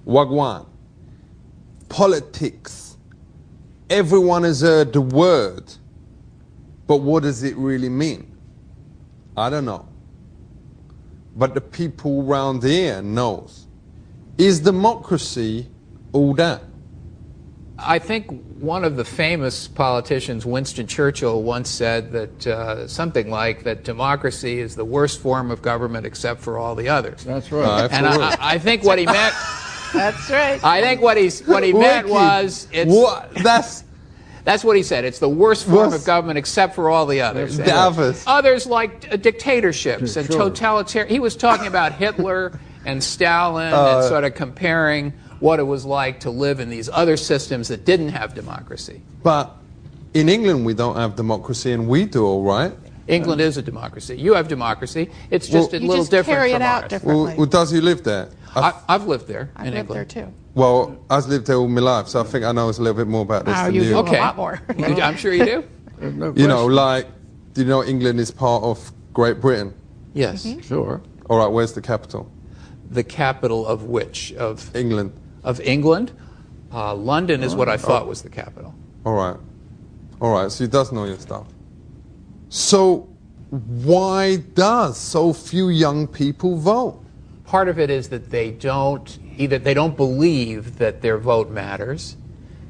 Wagwan. Politics. Everyone has heard the word, but what does it really mean? I don't know. But the people around here knows. Is democracy all that? I think one of the famous politicians, Winston Churchill, once said that something like that democracy is the worst form of government except for all the others. That's right. And I think what he meant. That's right. I think what he meant was it's. What? That's what he said. It's the worst form of government except for all the others. Others like dictatorships and totalitarian. He was talking about Hitler and Stalin and sort of comparing what it was like to live in these other systems that didn't have democracy. But in England we don't have democracy, and we do all right. England is a democracy. You have democracy. It's just a little different carry it from out ours. differently. Well, does he live there? I've lived there I've in lived England. there too. Well, I've lived there all my life, so I think I know a little bit more about this than you you. do Okay. a lot more. I'm sure you do. No You know, question. like, do you know England is part of Great Britain? Yes. Sure. All right, where's the capital? The capital of which? Of England. England? London is what I thought was the capital. All right. All right, so he does know your stuff. So why does so few young people vote? Part of it is that they don't believe that their vote matters.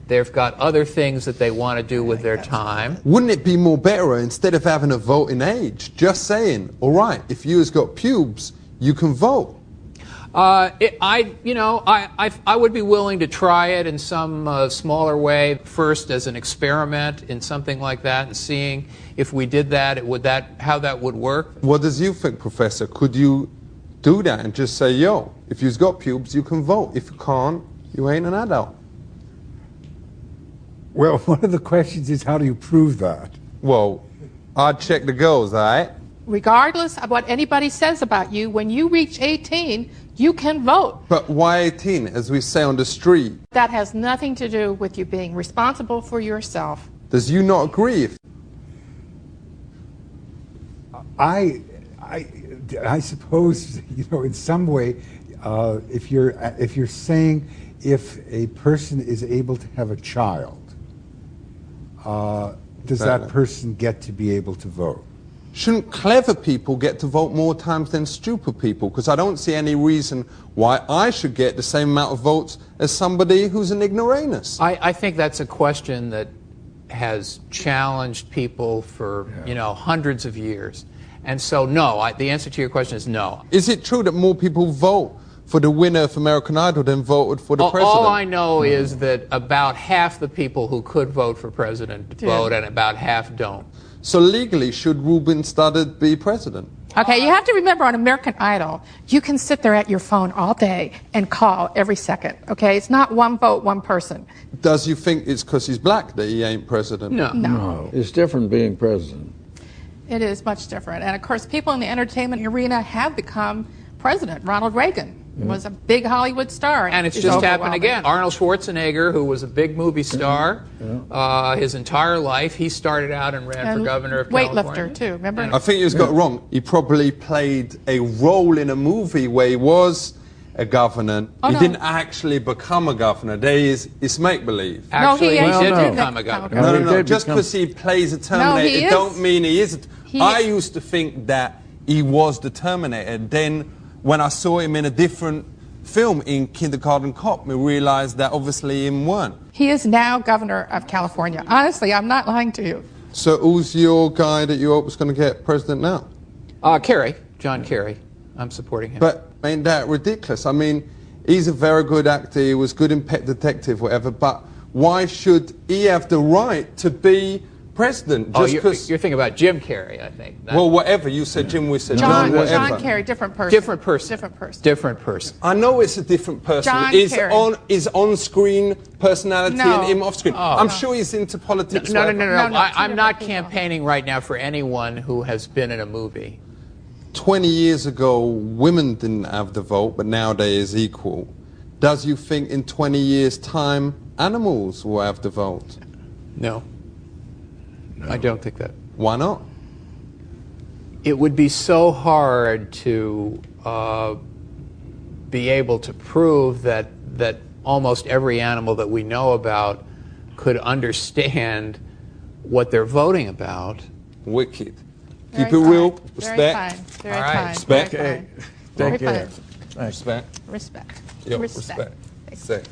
They've got other things that they want to do with their time. Wouldn't it be more better, instead of having a voting age, just saying, all right, if you's got pubes, you can vote? I would be willing to try it in some smaller way, first as an experiment in something like that, and seeing if we did that, how that would work. What does you think, Professor? Could you do that and just say, yo, if you've got pubes, you can vote. If you can't, you ain't an adult. Well, one of the questions is, how do you prove that? Well, I'd check the girls, all right? Regardless of what anybody says about you, when you reach 18, you can vote. But why 18, as we say on the street? That has nothing to do with you being responsible for yourself. Does you not agree? I suppose, you know, in some way, if you're saying if a person is able to have a child, does that person get to be able to vote? Shouldn't clever people get to vote more times than stupid people? Because I don't see any reason why I should get the same amount of votes as somebody who's an ignoramus. I think that's a question that has challenged people for hundreds of years. And so, no, the answer to your question is no. Is it true that more people vote for the winner of American Idol than voted for the president? All I know is that about half the people who could vote for president vote, and about half don't. So legally, should Ruben Studdard be president? Okay, you have to remember, on American Idol, you can sit there at your phone all day and call every second, okay? It's not one vote, one person. Does you think it's because he's black that he ain't president? No. It's different being president. It is much different. And of course, people in the entertainment arena have become president. Ronald Reagan was a big Hollywood star. And it's just happened again. Arnold Schwarzenegger, who was a big movie star his entire life, he started out and ran for governor of California. Weightlifter, too, remember? I think you just got it wrong. He probably played a role in a movie where he was a governor. He didn't actually become a governor. It's make-believe. Actually, he did no. become a governor. No. Just because he plays a Terminator, he it don't is. mean he is. I used to think that he was the Terminator. Then, when I saw him in a different film, in Kindergarten Cop, we realized that obviously him weren't. He is now governor of California. Honestly, I'm not lying to you. So who's your guy that you hope is going to get president now? Kerry, John Kerry. I'm supporting him. But ain't that ridiculous? I mean, he's a very good actor. He was good in Pet Detective, whatever. But why should he have the right to be president? You're thinking about Jim Carrey, I think. Well, whatever. You said Jim, we said John, whatever. John Kerry, different person. Different person. Different person. Different person. I know it's a different person. John Kerry. Is on-screen personality No. and him off-screen. I'm sure he's into politics. No. No, I'm not people. campaigning right now for anyone who has been in a movie. 20 years ago, women didn't have the vote, but nowadays is equal. Does you think in 20 years' time, animals will have the vote? No. I don't think that. Why not? It would be so hard to be able to prove that that almost every animal that we know about could understand what they're voting about. Wicked. Very Keep it fine. real. Very Respect. fine. Very All right. fine. Respect. Very fine. Take Very care. fine. Respect. Respect. Yo, Respect. respect. Say.